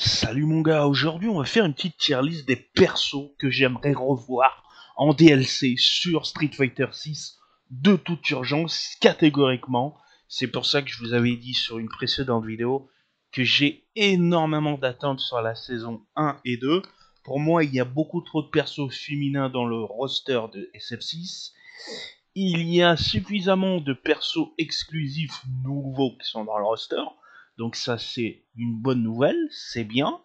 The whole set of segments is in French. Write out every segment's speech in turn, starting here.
Salut mon gars, aujourd'hui on va faire une petite tier list des persos que j'aimerais revoir en DLC sur Street Fighter 6 de toute urgence, catégoriquement. C'est pour ça que je vous avais dit sur une précédente vidéo que j'ai énormément d'attentes sur la saison 1 et 2. Pour moi, il y a beaucoup trop de persos féminins dans le roster de SF6. Il y a suffisamment de persos exclusifs nouveaux qui sont dans le roster. Donc ça c'est une bonne nouvelle, c'est bien.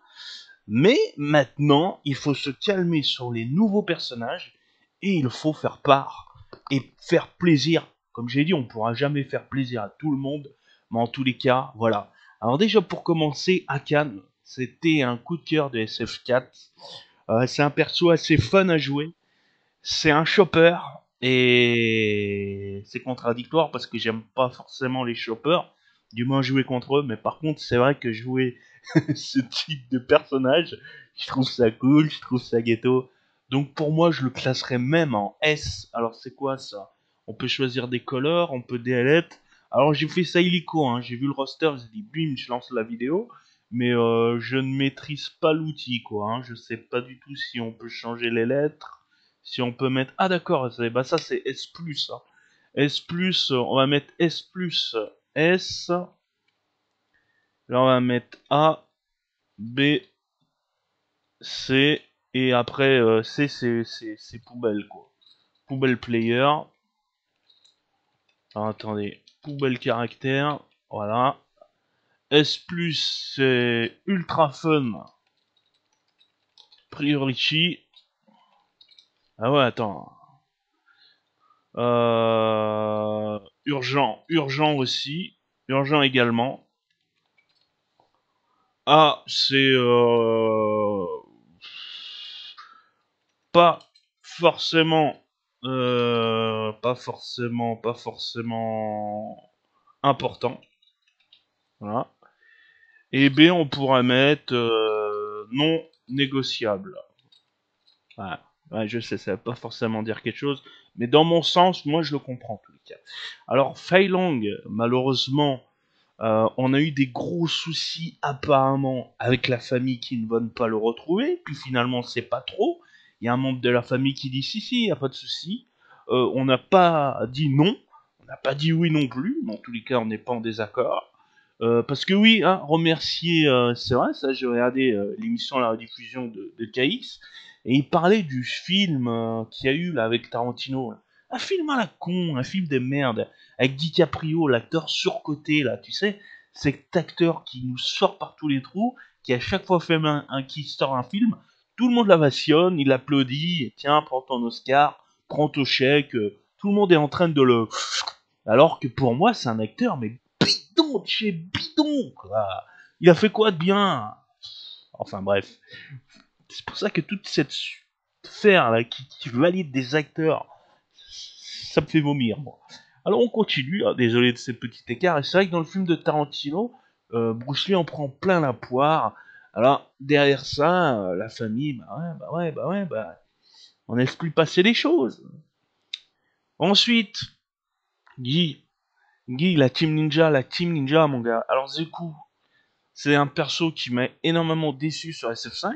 Mais maintenant, il faut se calmer sur les nouveaux personnages et il faut faire part et faire plaisir. Comme j'ai dit, on ne pourra jamais faire plaisir à tout le monde, mais en tous les cas, voilà. Alors déjà pour commencer, Akan, c'était un coup de cœur de SF4. C'est un perso assez fun à jouer. C'est un chopper et c'est contradictoire parce que j'aime pas forcément les choppers, du moins jouer contre eux, mais par contre c'est vrai que jouer ce type de personnage, je trouve ça cool, je trouve ça ghetto. Donc pour moi je le classerais même en S. Alors c'est quoi ça? On peut choisir des colors, on peut delete. Alors j'ai fait ça illico, hein. J'ai vu le roster, j'ai dit bim, je lance la vidéo. Mais je ne maîtrise pas l'outil quoi, hein. Je sais pas du tout si on peut changer les lettres, si on peut mettre... Ah d'accord, bah ça c'est S+. Hein. S+, on va mettre S+, S. Là on va mettre A, B, C. Et après C c'est poubelle quoi. Poubelle player. Alors, attendez, poubelle caractère. Voilà. S+, c'est ultra fun. Priority. Ah ouais, attends. Urgent aussi. Urgent également. Ah, c'est pas forcément, pas forcément important. Voilà. Et B, on pourra mettre non négociable. Voilà. Ouais, je sais, ça va pas forcément dire quelque chose, mais dans mon sens, moi, je le comprends en tous les cas. Alors, Fei Long, malheureusement, on a eu des gros soucis apparemment avec la famille qui ne veulent pas le retrouver. Puis finalement, c'est pas trop. Il y a un membre de la famille qui dit si, il n'y a pas de souci. On n'a pas dit non, on n'a pas dit oui non plus. Mais en tous les cas, on n'est pas en désaccord. Parce que oui, hein, remercier, c'est vrai, ça j'ai regardé l'émission, la rediffusion de KX, et il parlait du film qu'il y a eu là avec Tarantino. Là. Un film à la con, un film de merde avec DiCaprio, l'acteur surcoté là, tu sais, cet acteur qui nous sort par tous les trous, qui à chaque fois fait qui sort un film, tout le monde l'avationne, il applaudit, et tiens, prends ton Oscar, prends ton chèque, tout le monde est en train de le... Alors que pour moi, c'est un acteur, mais bidon de chez bidon, quoi. Il a fait quoi de bien? Enfin bref, c'est pour ça que toute cette sphère là qui valide des acteurs, ça me fait vomir, moi. Alors on continue, hein, désolé de ces petits écarts, et c'est vrai que dans le film de Tarantino, Bruce Lee en prend plein la poire. Alors derrière ça, la famille, on laisse plus passer les choses. Ensuite, Guy, la Team Ninja, mon gars. Alors Zeku, c'est un perso qui m'a énormément déçu sur SF5.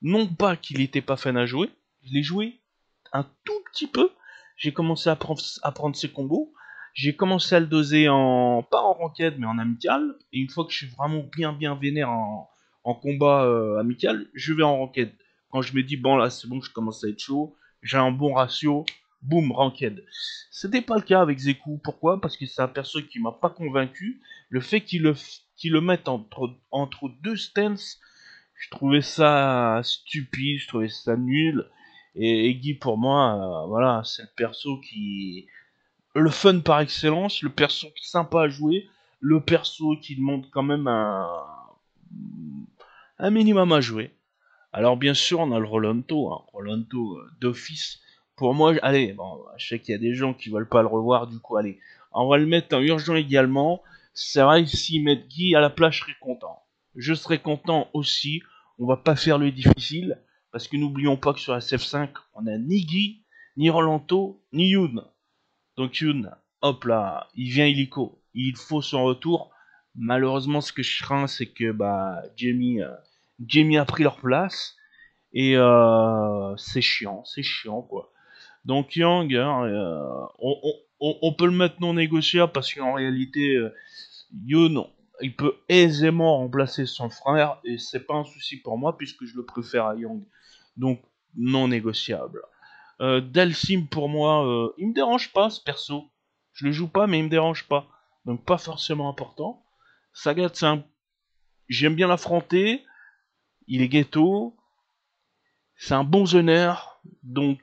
Non pas qu'il était pas fun à jouer, je l'ai joué un tout petit peu. J'ai commencé à prendre ses combos. J'ai commencé à le doser en pas en ranked mais en amical. Et une fois que je suis vraiment bien vénère en combat amical, je vais en ranked. Quand je me dis bon là c'est bon, je commence à être chaud, j'ai un bon ratio, boum ranked. C'était pas le cas avec Zeku. Pourquoi? Parce que c'est un perso qui m'a pas convaincu. Le fait qu'il le mette entre deux stances, je trouvais ça stupide, je trouvais ça nul. Et Guy, pour moi, voilà, c'est le perso qui... Le fun par excellence, le perso sympa à jouer, le perso qui demande quand même un minimum à jouer. Alors bien sûr, on a le Rolando, hein, Rolando d'office. Pour moi, allez, bon, je sais qu'il y a des gens qui veulent pas le revoir, du coup, allez, on va le mettre en urgent également. C'est vrai que s'ils mettent Guy à la place, je serais content. Je serais content aussi. On va pas faire le difficile, parce que n'oublions pas que sur la SF5, on a ni Guy, ni Rolando, ni Yoon. Donc Yoon, hop là, il vient illico. Il faut son retour. Malheureusement, ce que je crains, c'est que bah Jamie Jamie a pris leur place, et c'est chiant quoi. Donc Yang, hein, on peut le mettre non négociable parce qu'en réalité, Yoon, il peut aisément remplacer son frère et c'est pas un souci pour moi puisque je le préfère à Yang. Donc non négociable. Dalsim pour moi, il me dérange pas ce perso. Je le joue pas mais il me dérange pas. Donc pas forcément important. Sagat, j'aime bien l'affronter. Il est ghetto. C'est un bon zoneur. Donc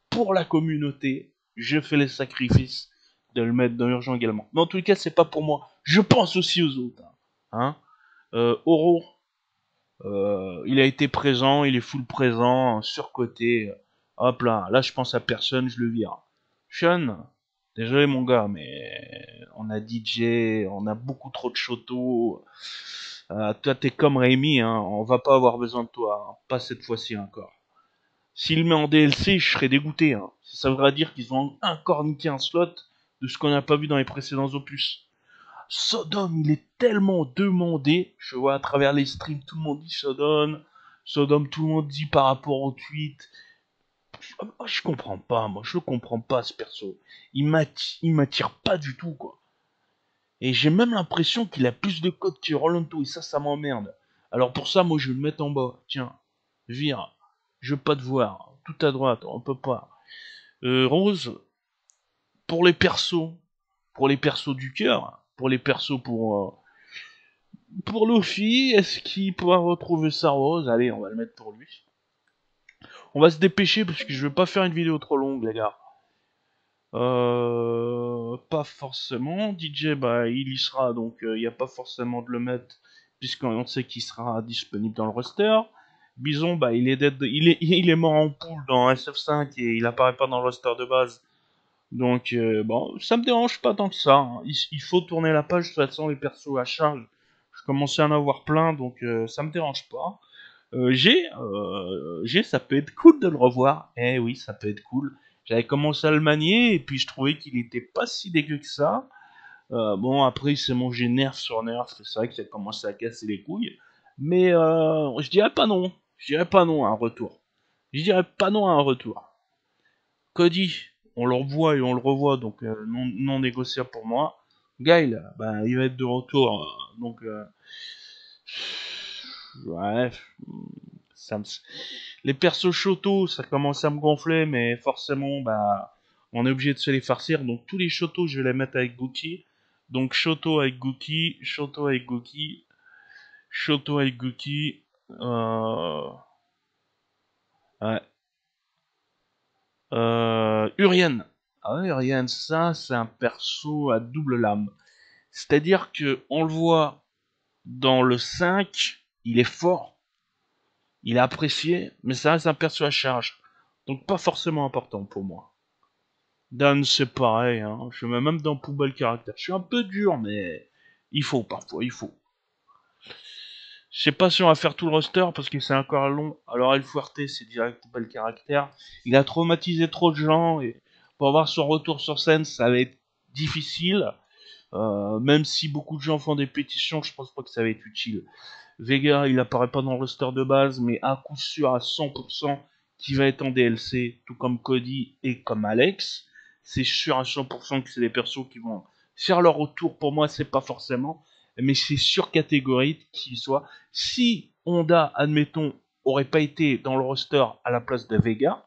pour la communauté, je fais les sacrifices de le mettre dans l'urgent également. Mais en tout cas, c'est pas pour moi. Je pense aussi aux autres. Hein. Oro, il a été présent, il est full présent, surcoté. Hop là, là je pense à personne, je le vire. Sean, désolé mon gars, mais on a DJ, on a beaucoup trop de chotos. Toi t'es comme Rémi, hein, on va pas avoir besoin de toi, hein, pas cette fois-ci encore. S'il met en DLC, je serais dégoûté. Hein. Ça voudrait dire qu'ils ont encore niqué un slot de ce qu'on n'a pas vu dans les précédents opus. Sodom, il est tellement demandé. Je vois à travers les streams, tout le monde dit Sodom. Sodom, tout le monde dit par rapport au tweet. Je comprends pas, moi, je comprends pas ce perso. Il m'attire pas du tout, quoi. Et j'ai même l'impression qu'il a plus de codes que Rolando, et ça m'emmerde. Alors pour ça, moi, je vais le mettre en bas. Tiens, vire. Je veux pas te voir. Tout à droite, on peut pas. Rose, pour les persos du cœur, pour les persos pour Luffy, est-ce qu'il pourra retrouver sa Rose? Allez, on va le mettre pour lui. On va se dépêcher parce que je vais pas faire une vidéo trop longue, les gars. Pas forcément. DJ, bah, il y sera, donc il n'y a pas forcément de le mettre, puisqu'on sait qu'il sera disponible dans le roster. Bison, bah, il est mort en poule dans SF5 et il apparaît pas dans le roster de base. Donc, bon, ça me dérange pas tant que ça. Hein. Il faut tourner la page, de toute façon, les persos à charge. Je commençais à en avoir plein, donc ça me dérange pas. Ça peut être cool de le revoir. Eh oui, ça peut être cool. J'avais commencé à le manier et puis je trouvais qu'il était pas si dégueu que ça. Bon, après, il s'est mangé nerf sur nerf. C'est vrai que ça a commencé à casser les couilles. Mais je dirais pas non. Je dirais pas non à un retour. Je dirais pas non à un retour. Cody, on le revoit et on le revoit, donc non négociable pour moi. Guile, bah, il va être de retour, donc ouais, ça me... les persos Shoto, ça commence à me gonfler, mais forcément, bah, on est obligé de se les farcir, donc tous les Shoto, je vais les mettre avec Gookie. Donc Shoto avec Gookie, Shoto avec Gookie, Shoto avec Gookie, ouais. Urien. Ah ouais, Urien, ça, c'est un perso à double lame. C'est-à-dire que on le voit dans le 5, il est fort, il est apprécié, mais ça reste un perso à charge. Donc pas forcément important pour moi. Dan, c'est pareil, hein. Je mets même dans poubelle caractère. Je suis un peu dur, mais il faut parfois, il faut. Je sais pas si on va faire tout le roster parce que c'est encore long. Alors El Fuerte, c'est direct poubelle caractère. Il a traumatisé trop de gens et pour avoir son retour sur scène, ça va être difficile. Même si beaucoup de gens font des pétitions, je pense pas que ça va être utile. Vega, il apparaît pas dans le roster de base, mais à coup sûr à 100% qui va être en DLC, tout comme Cody et comme Alex. C'est sûr à 100% que c'est des persos qui vont faire leur retour. Pour moi, c'est pas forcément, mais c'est sur catégorie qu'il soit. Si Honda, admettons, aurait pas été dans le roster à la place de Vega,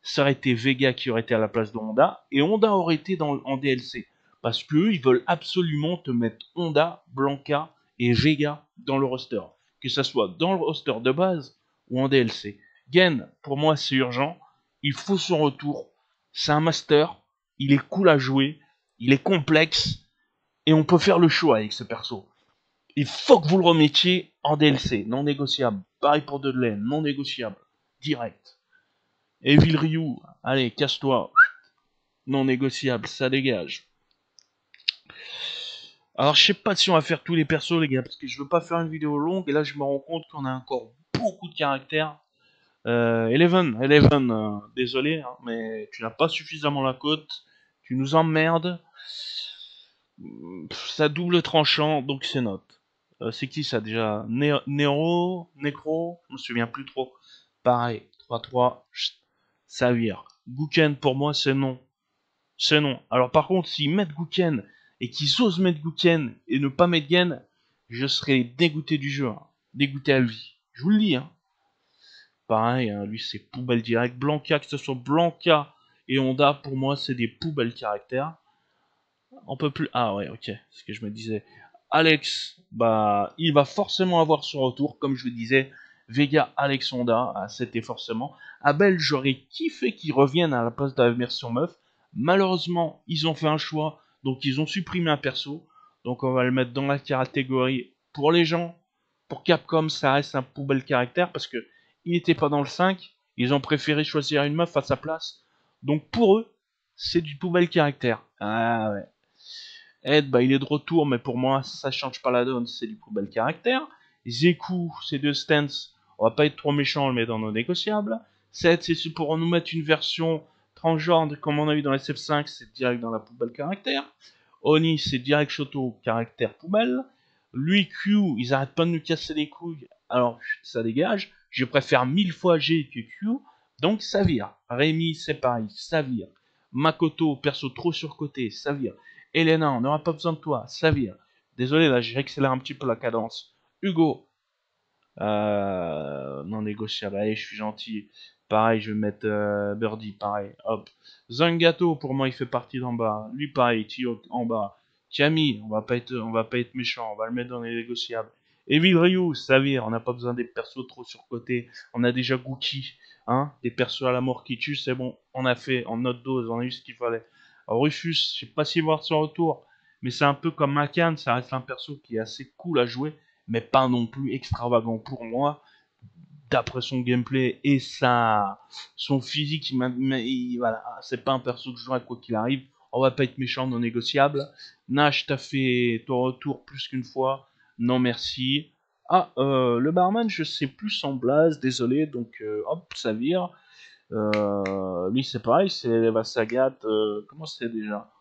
ça aurait été Vega qui aurait été à la place de Honda, et Honda aurait été en DLC. Parce qu'eux, ils veulent absolument te mettre Honda, Blanca et Vega dans le roster. Que ça soit dans le roster de base ou en DLC. Gen, pour moi, c'est urgent. Il faut son retour. C'est un master. Il est cool à jouer. Il est complexe. Et on peut faire le choix avec ce perso. Il faut que vous le remettiez en DLC, non négociable. Pareil pour Dudley, non négociable. Direct. Evil Ryu, allez, casse-toi. Non négociable, ça dégage. Alors, je sais pas si on va faire tous les persos, les gars, parce que je veux pas faire une vidéo longue, et là, je me rends compte qu'on a encore beaucoup de caractères. Eleven, désolé, hein, mais tu n'as pas suffisamment la cote, tu nous emmerdes, ça double tranchant, donc c'est note. C'est qui ça déjà? Nero, Necro, je me souviens plus trop. Pareil, 3-3, ça vire. Gouken, pour moi, c'est non. C'est non. Alors par contre, s'ils mettent Gouken et qu'ils osent mettre Gouken et ne pas mettre Gen, je serai dégoûté du jeu. Hein. Dégoûté à vie. Je vous le dis. Hein. Pareil, hein, lui c'est poubelle direct. Blanca, que ce soit Blanca et Honda, pour moi c'est des poubelles caractères. On peut plus. Ah ouais, ok, c'est ce que je me disais. Alex, bah, il va forcément avoir son retour, comme je le disais. Vega, Alex, Honda, ah, c'était forcément. Abel, j'aurais kiffé qu'il revienne à la place de la version meuf. Malheureusement, ils ont fait un choix, donc ils ont supprimé un perso. Donc on va le mettre dans la catégorie. Pour les gens, pour Capcom, ça reste un poubelle caractère parce que il n'était pas dans le 5. Ils ont préféré choisir une meuf à sa place. Donc pour eux, c'est du poubelle caractère. Ah ouais. Ed, bah, il est de retour, mais pour moi, ça change pas la donne, c'est du poubelle caractère. Zeku, c'est deux stance, on va pas être trop méchant, on le met dans nos négociables. 7, c'est pour nous mettre une version transgenre, comme on a eu dans SF5, c'est direct dans la poubelle caractère. Oni, c'est direct Shoto, caractère poubelle. Lui, Q, ils arrêtent pas de nous casser les couilles, alors ça dégage. Je préfère 1000 fois G que Q, donc ça vire. Rémi, c'est pareil, ça vire. Makoto, perso trop surcoté, ça vire. Elena, on n'aura pas besoin de toi, ça vire. Désolé, là, j'accélère un petit peu la cadence. Hugo, non négociable, allez, je suis gentil. Pareil, je vais mettre Birdie, pareil, hop. Zangato, pour moi, il fait partie d'en bas. Lui, pareil, Tio en bas. Camille, on va pas être méchant, on va le mettre dans les négociables. Evil Ryu, ça vire, on n'a pas besoin des persos trop surcotés. On a déjà Gookie, hein, des persos à la mort qui tuent, c'est bon. On a fait en notre dose, on a eu ce qu'il fallait. Alors, Rufus, je sais pas s'il va voir son retour, mais c'est un peu comme Macan, ça reste un perso qui est assez cool à jouer, mais pas non plus extravagant pour moi. D'après son gameplay et son physique, voilà, c'est pas un perso que je jouerai quoi qu'il arrive. On va pas être méchant, non négociable. Nash, t'as fait ton retour plus qu'une fois. Non merci. Ah, le barman, je sais plus son blaze, désolé, donc hop, ça vire. Lui, c'est pareil, c'est Eva Sagat. Comment c'est déjà?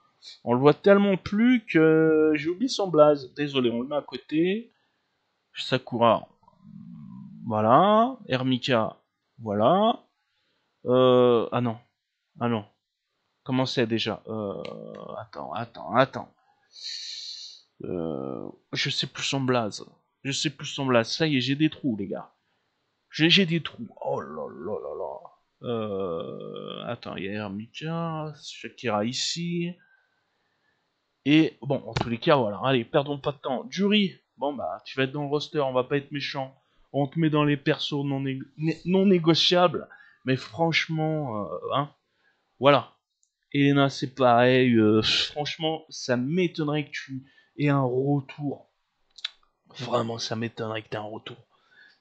On le voit tellement plus que j'ai oublié son blaze. Désolé, on le met à côté. Sakura, voilà. Hermika, voilà. Ah non, ah non. Comment c'est déjà? Attends. Je sais plus son blaze. Je sais plus son blaze. Ça y est, j'ai des trous, les gars. J'ai des trous. Oh là là là là. Attends, il y a Hermika, Shakira ici. Et bon, en tous les cas, voilà. Allez, perdons pas de temps. Jury, bon bah, tu vas être dans le roster, on va pas être méchant. On te met dans les persos non négociables. Mais franchement, hein, voilà. Elena, c'est pareil. Franchement, ça m'étonnerait que tu aies un retour. Vraiment, ça m'étonnerait que tu aies un retour.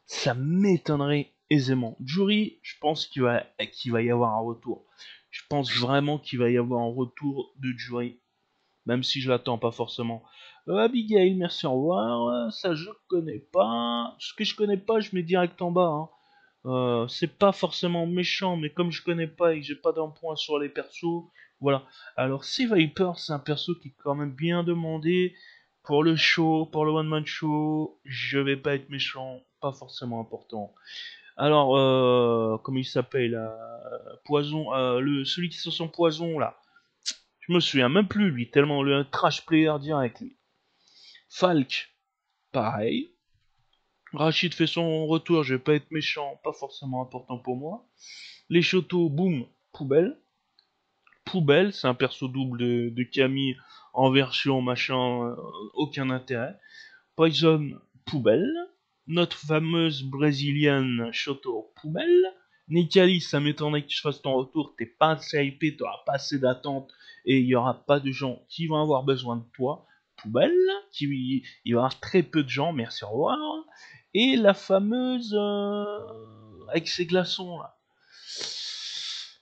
Ça m'étonnerait aisément. Jury, je pense qu'il va y avoir un retour. Je pense vraiment qu'il va y avoir un retour de Jury. Même si je l'attends pas forcément. Abigail, merci, au revoir. Ça, je connais pas. Ce que je connais pas, je mets direct en bas. Hein. C'est pas forcément méchant, mais comme je connais pas et que j'ai pas d'un point sur les persos, voilà. Alors, si Viper, c'est un perso qui est quand même bien demandé pour le show, pour le one-man show, je vais pas être méchant, pas forcément important. Alors, comment il s'appelle Poison, celui qui sent son poison là. Je me souviens même plus lui, tellement le trash player direct lui. Falk, pareil. Rachid fait son retour, je vais pas être méchant, pas forcément important pour moi. Les Shoto, boum, poubelle. Poubelle, c'est un perso double de Camille en version machin, aucun intérêt. Poison, poubelle. Notre fameuse brésilienne Shoto, poubelle. Nikali, ça m'étonnerait que tu fasses ton retour, t'es pas assez hypé, t'auras pas assez d'attente et il y aura pas de gens qui vont avoir besoin de toi. Poubelle, il va y avoir très peu de gens, merci, au revoir. Et la fameuse avec ses glaçons là.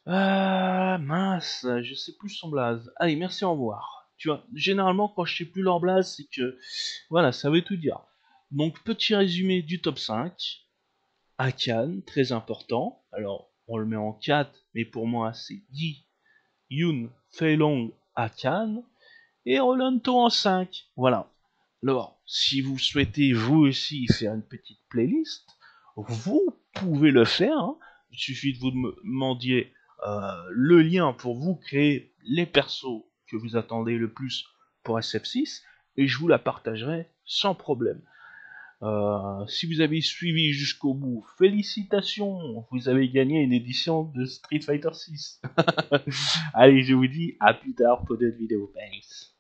Ah mince, je sais plus son blaze. Allez, merci, au revoir. Tu vois, généralement quand je sais plus leur blaze, c'est que voilà, ça veut tout dire. Donc petit résumé du top 5. Akan, très important. Alors, on le met en 4, mais pour moi c'est Yi, Yoon, Fei Long, Akan. Et Rolando en 5. Voilà. Alors, si vous souhaitez vous aussi faire une petite playlist, vous pouvez le faire, hein. Il suffit de vous demander le lien pour vous créer les persos que vous attendez le plus pour SF6 et je vous la partagerai sans problème. Si vous avez suivi jusqu'au bout, félicitations, vous avez gagné une édition de Street Fighter 6. Allez, je vous dis à plus tard pour d'autres vidéos. Thanks.